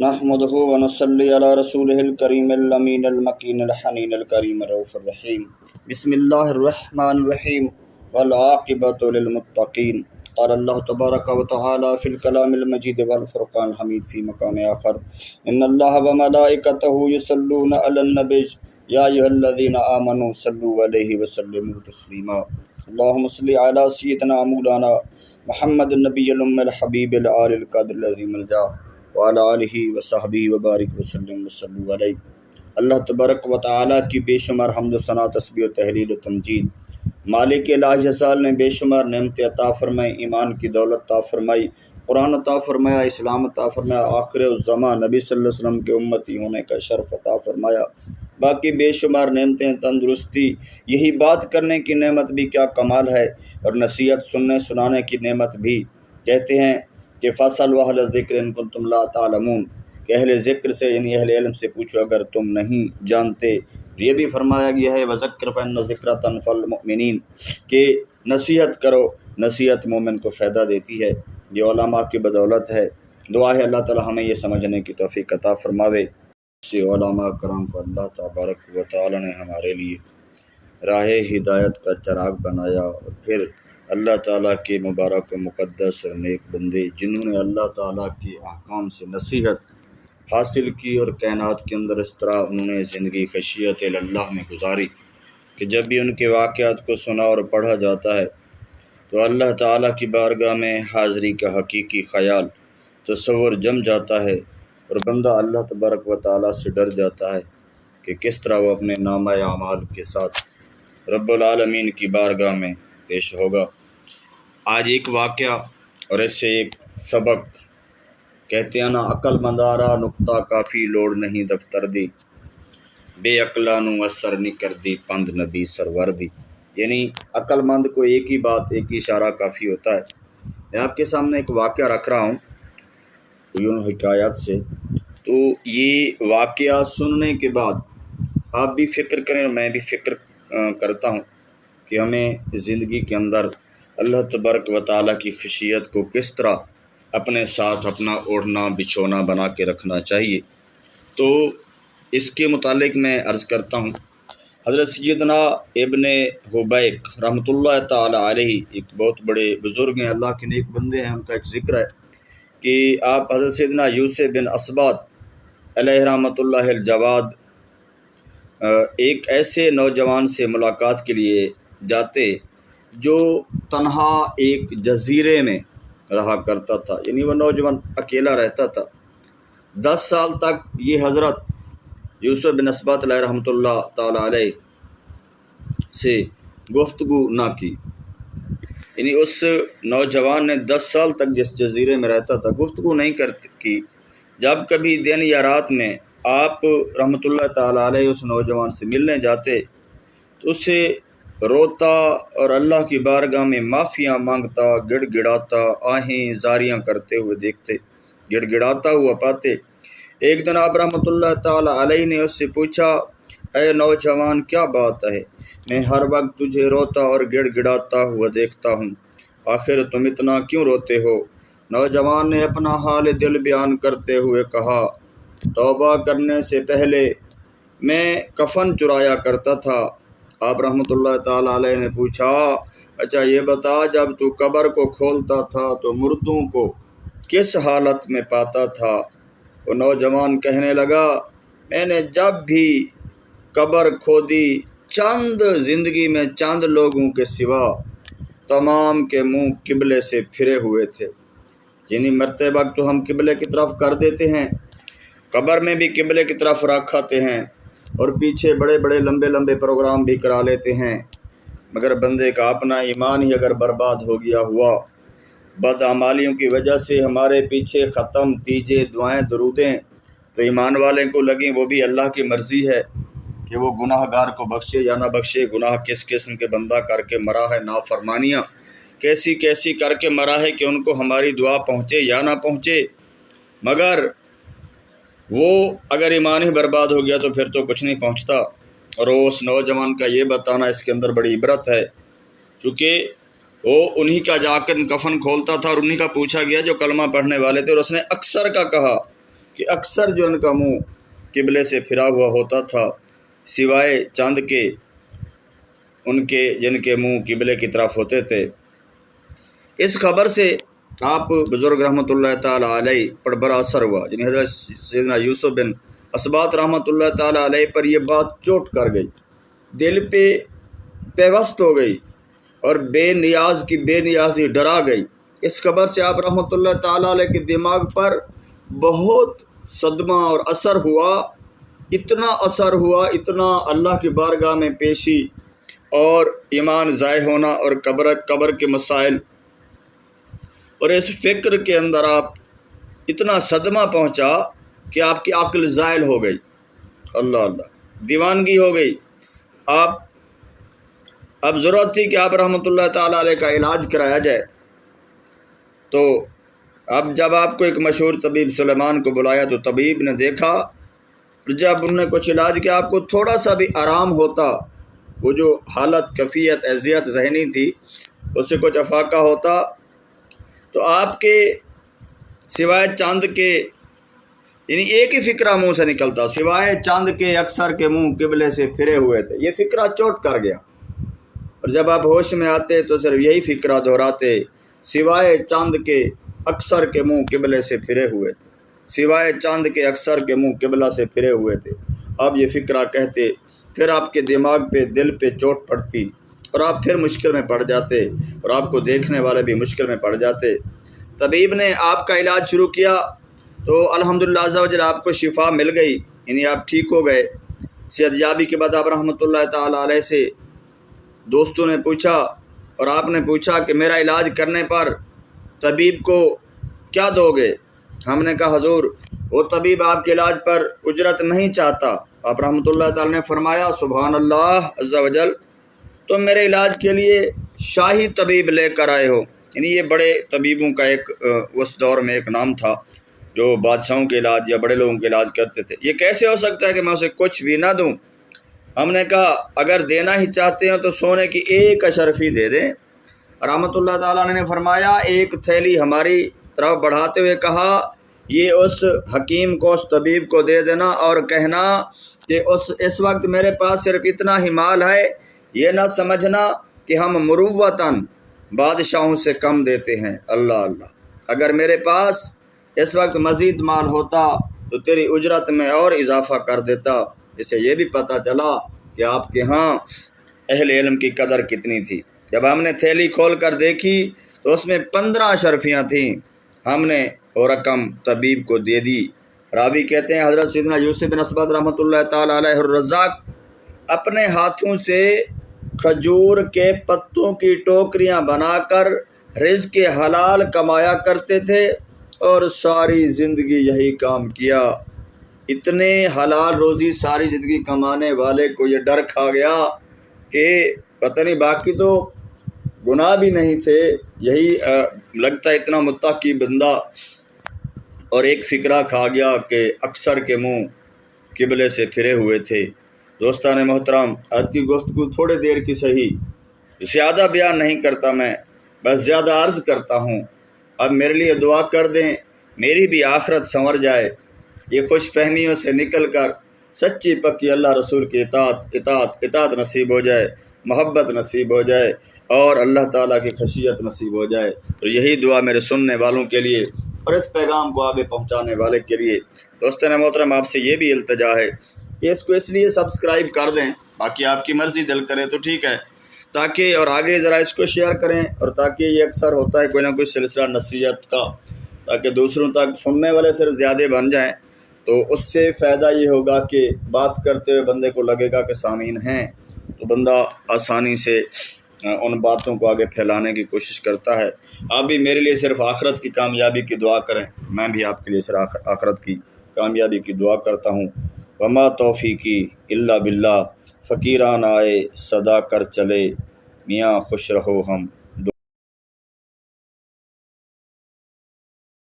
نحمده ونصلي على رسوله الكريم الأمين المكين الحنين الكريم الرؤوف الرحيم بسم الله الرحمن الرحيم والعاقبة للمتقين قال الله تبارك وتعالى في الكلام المجيد والفرقان الحميد في مقام آخر إن الله وملائكته يصلون على النبي يا أيها الذين آمنوا صلوا عليه وسلموا تسليما اللهم صل على سيدنا مولانا محمد النبي الأمي الحبيب العالي القدر العظيم الجاه وعلى آلہ وصحبہ وبارک وسلم وصلوا علیہ۔ اللہ تبارک و تعالیٰ کی بے شمار حمد و ثنا، تسبیح و تحلیل و تمجید۔ مالک الہ سال نے بے شمار نعمتیں عطا فرمائی، ایمان کی دولت عطا فرمائی، قرآن عطا فرمایا، اسلام عطا فرمایا، آخر الزمان نبی صلی اللہ علیہ وسلم کے امتی ہونے کا شرف عطا فرمایا۔ باقی بے شمار نعمتیں، تندرستی، یہی بات کرنے کی نعمت بھی کیا کمال ہے، اور نصیحت سننے سنانے کی نعمت بھی۔ کہتے ہیں کہ فصل وحل ذکر ان کنتم لا تعلمون، کہ اہل ذکر سے یعنی اہل علم سے پوچھو اگر تم نہیں جانتے۔ یہ بھی فرمایا گیا ہے وذکر فإن الذکرى تنفع المؤمنین، کہ نصیحت کرو، نصیحت مومن کو فائدہ دیتی ہے۔ یہ علماء کی بدولت ہے۔ دعا ہے اللہ تعالی ہمیں یہ سمجھنے کی توفیق عطا فرماوے۔ سے علماء کرام کو اللہ تبارک و تعالی نے ہمارے لیے راہ ہدایت کا چراغ بنایا، اور پھر اللہ تعالیٰ کے مبارک و مقدس اور نیک بندے جنہوں نے اللہ تعالیٰ کے احکام سے نصیحت حاصل کی، اور کائنات کے اندر اس طرح انہوں نے زندگی خشیت اللہ میں گزاری کہ جب بھی ان کے واقعات کو سنا اور پڑھا جاتا ہے تو اللہ تعالیٰ کی بارگاہ میں حاضری کا حقیقی خیال تصور جم جاتا ہے، اور بندہ اللہ تبارک و تعالیٰ سے ڈر جاتا ہے کہ کس طرح وہ اپنے نامہ اعمال کے ساتھ رب العالمین کی بارگاہ میں پیش ہوگا۔ آج ایک واقعہ اور اس سے ایک سبق۔ کہتے ہیں نا عقل مندارا نقطہ کافی لوڑ نہیں دفتر دی، بے عقلانو اثر نہیں کر دی پند نبی سرور دی۔ یعنی عقل مند کو ایک ہی بات، ایک ہی اشارہ کافی ہوتا ہے۔ میں آپ کے سامنے ایک واقعہ رکھ رہا ہوں حکایات سے، تو یہ واقعہ سننے کے بعد آپ بھی فکر کریں اور میں بھی فکر کرتا ہوں کہ ہمیں زندگی کے اندر اللہ تبارک و تعالیٰ کی خشیت کو کس طرح اپنے ساتھ اپنا اوڑھنا بچھونا بنا کے رکھنا چاہیے۔ تو اس کے متعلق میں عرض کرتا ہوں، حضرت سیدنا ابن حبیک رحمۃ اللہ تعالیٰ علیہ ایک بہت بڑے بزرگ ہیں، اللہ کے نیک بندے ہیں، ان کا ایک ذکر ہے کہ آپ حضرت سیدنا یوسف بن اسباط علیہ رحمۃ اللہ الجواد ایک ایسے نوجوان سے ملاقات کے لیے جاتے جو تنہا ایک جزیرے میں رہا کرتا تھا، یعنی وہ نوجوان اکیلا رہتا تھا۔ 10 سال تک یہ حضرت یوسف بن اسباط علیہ رحمۃ اللہ تعالیٰ علیہ سے گفتگو نہ کی، یعنی اس نوجوان نے 10 سال تک جس جزیرے میں رہتا تھا گفتگو نہیں کی۔ جب کبھی دن یا رات میں آپ رحمۃ اللہ تعالیٰ علیہ اس نوجوان سے ملنے جاتے تو اس سے روتا اور اللہ کی بارگاہ میں معافیاں مانگتا، گڑ گڑاتا، آہیں زاریاں کرتے ہوئے دیکھتے، گڑ گڑاتا ہوا پاتے۔ ایک دن آپ رحمۃ اللہ تعالیٰ علیہ نے اس سے پوچھا، اے نوجوان کیا بات ہے، میں ہر وقت تجھے روتا اور گڑ گڑاتا ہوا دیکھتا ہوں، آخر تم اتنا کیوں روتے ہو؟ نوجوان نے اپنا حال دل بیان کرتے ہوئے کہا، توبہ کرنے سے پہلے میں کفن چرایا کرتا تھا۔ آپ رحمۃ اللہ تعالیٰ علیہ نے پوچھا، اچھا یہ بتا جب تو قبر کو کھولتا تھا تو مردوں کو کس حالت میں پاتا تھا؟ وہ نوجوان کہنے لگا، میں نے جب بھی قبر کھودی زندگی میں چند لوگوں کے سوا تمام کے منہ قبلے سے پھرے ہوئے تھے۔ یعنی مرتے وقت تو ہم قبلے کی طرف کر دیتے ہیں، قبر میں بھی قبلے کی طرف رکھاتے ہیں، اور پیچھے بڑے بڑے لمبے لمبے پروگرام بھی کرا لیتے ہیں، مگر بندے کا اپنا ایمان ہی اگر برباد ہو گیا ہوا، بدعمالیوں کی وجہ سے ہمارے پیچھے ختم تیجے دعائیں درودیں تو ایمان والے کو لگیں، وہ بھی اللہ کی مرضی ہے کہ وہ گناہ گار کو بخشے یا نہ بخشے۔ گناہ کس قسم کے بندہ کر کے مرا ہے، نافرمانیاں کیسی کیسی کر کے مرا ہے کہ ان کو ہماری دعا پہنچے یا نہ پہنچے، مگر وہ اگر ایمان ہی برباد ہو گیا تو پھر تو کچھ نہیں پہنچتا۔ اور اس نوجوان کا یہ بتانا اس کے اندر بڑی عبرت ہے، کیونکہ وہ انہی کا جا کر کفن کھولتا تھا اور انہی کا پوچھا گیا جو کلمہ پڑھنے والے تھے، اور اس نے اکثر کا کہا کہ اکثر جو ان کا منہ قبلے سے پھرا ہوا ہوتا تھا سوائے چاند کے ان کے جن کے منہ قبلے کی طرف ہوتے تھے۔ اس خبر سے آپ بزرگ رحمۃ اللہ تعالیٰ علیہ پر بڑا اثر ہوا، یعنی حضرت سیدنا یوسف بن اسباط رحمۃ اللہ تعالیٰ علیہ پر یہ بات چوٹ کر گئی، دل پہ پیوست ہو گئی اور بے نیاز کی بے نیازی ڈرا گئی۔ اس خبر سے آپ رحمۃ اللہ تعالیٰ علیہ کے دماغ پر بہت صدمہ اور اثر ہوا، اتنا اثر ہوا، اتنا اللہ کی بارگاہ میں پیشی اور ایمان ضائع ہونا اور قبر کے مسائل اور اس فکر کے اندر آپ اتنا صدمہ پہنچا کہ آپ کی عقل زائل ہو گئی، اللہ اللہ دیوانگی ہو گئی۔ اب ضرورت تھی کہ آپ رحمۃ اللہ تعالیٰ علیہ کا علاج کرایا جائے، تو اب جب آپ کو ایک مشہور طبیب سلیمان کو بلایا تو طبیب نے دیکھا، جب انہوں نے کچھ علاج کیا آپ کو تھوڑا سا بھی آرام ہوتا، وہ جو حالت کیفیت اذیت ذہنی تھی اس سے کچھ افاقہ ہوتا، تو آپ کے سوائے چاند کے یعنی ایک ہی فکرہ منہ سے نکلتا، سوائے چاند کے اکثر کے منہ قبلے سے پھرے ہوئے تھے، یہ فکرہ چوٹ کر گیا، اور جب آپ ہوش میں آتے تو صرف یہی فکرہ دہراتے، سوائے چاند کے اکثر کے منہ قبلے سے پھرے ہوئے تھے، سوائے چاند کے اکثر کے منہ قبلہ سے پھرے ہوئے تھے۔ آپ یہ فکرہ کہتے، پھر آپ کے دماغ پہ دل پہ چوٹ پڑتی اور آپ پھر مشکل میں پڑ جاتے اور آپ کو دیکھنے والے بھی مشکل میں پڑ جاتے۔ طبیب نے آپ کا علاج شروع کیا تو الحمدللہ عز و جل آپ کو شفا مل گئی، یعنی آپ ٹھیک ہو گئے۔ صحت یابی کے بعد آپ رحمۃ اللہ تعالیٰ علیہ سے دوستوں نے پوچھا اور آپ نے پوچھا کہ میرا علاج کرنے پر طبیب کو کیا دو گے؟ ہم نے کہا حضور وہ طبیب آپ کے علاج پر اجرت نہیں چاہتا۔ آپ رحمۃ اللہ تعالیٰ نے فرمایا سبحان اللہ عز و جل، تم میرے علاج کے لیے شاہی طبیب لے کر آئے ہو، یعنی یہ بڑے طبیبوں کا ایک اس دور میں ایک نام تھا جو بادشاہوں کے علاج یا بڑے لوگوں کے علاج کرتے تھے۔ یہ کیسے ہو سکتا ہے کہ میں اسے کچھ بھی نہ دوں؟ ہم نے کہا اگر دینا ہی چاہتے ہو تو سونے کی ایک اشرفی دے دیں۔ رحمۃ اللہ تعالیٰ نے فرمایا ایک تھیلی ہماری طرف بڑھاتے ہوئے کہا یہ اس حکیم کو اس طبیب کو دے دینا اور کہنا کہ اس وقت میرے پاس صرف اتنا ہی مال ہے، یہ نہ سمجھنا کہ ہم مروتاً بادشاہوں سے کم دیتے ہیں، اللہ اللہ اگر میرے پاس اس وقت مزید مال ہوتا تو تیری اجرت میں اور اضافہ کر دیتا۔ اسے یہ بھی پتہ چلا کہ آپ کے ہاں اہل علم کی قدر کتنی تھی۔ جب ہم نے تھیلی کھول کر دیکھی تو اس میں 15 اشرفیاں تھیں، ہم نے وہ رقم طبیب کو دے دی۔ راوی کہتے ہیں حضرت سیدنا یوسف بن اسباط رحمۃ اللہ تعالیٰ علیہ الرزاق اپنے ہاتھوں سے کھجور کے پتوں کی ٹوکریاں بنا کر رزق حلال کمایا کرتے تھے اور ساری زندگی یہی کام کیا۔ اتنے حلال روزی ساری زندگی کمانے والے کو یہ ڈر کھا گیا کہ پتہ نہیں باقی تو گناہ بھی نہیں تھے، یہی لگتا ہے اتنا متقی بندہ، اور ایک فکرہ کھا گیا کہ اکثر کے منہ قبلے سے پھرے ہوئے تھے۔ دوستان محترم، آج کی گفتگو تھوڑے دیر کی صحیح، زیادہ بیان نہیں کرتا میں، بس زیادہ عرض کرتا ہوں اب میرے لیے دعا کر دیں، میری بھی آخرت سنور جائے، یہ خوش فہمیوں سے نکل کر سچی پکی اللہ رسول کی اطاعت نصیب ہو جائے، محبت نصیب ہو جائے اور اللہ تعالیٰ کی خشیت نصیب ہو جائے۔ تو یہی دعا میرے سننے والوں کے لیے اور اس پیغام کو آگے پہنچانے والے کے لیے۔ دوستان محترم، آپ سے یہ بھی التجا ہے کہ اس کو اس لیے سبسکرائب کر دیں، باقی آپ کی مرضی دل کرے تو ٹھیک ہے، تاکہ اور آگے ذرا اس کو شیئر کریں، اور تاکہ یہ اکثر ہوتا ہے کوئی نہ کوئی سلسلہ نصیحت کا، تاکہ دوسروں تک سننے والے صرف زیادہ بن جائیں، تو اس سے فائدہ یہ ہوگا کہ بات کرتے ہوئے بندے کو لگے گا کہ سامعین ہیں، تو بندہ آسانی سے ان باتوں کو آگے پھیلانے کی کوشش کرتا ہے۔ آپ بھی میرے لیے صرف آخرت کی کامیابی کی دعا کریں، میں بھی آپ کے لیے صرف آخرت کی کامیابی کی دعا کرتا ہوں۔ وما توفیقی الا باللہ، فقیران آئے صدا کر چلے، میاں خوش رہو ہم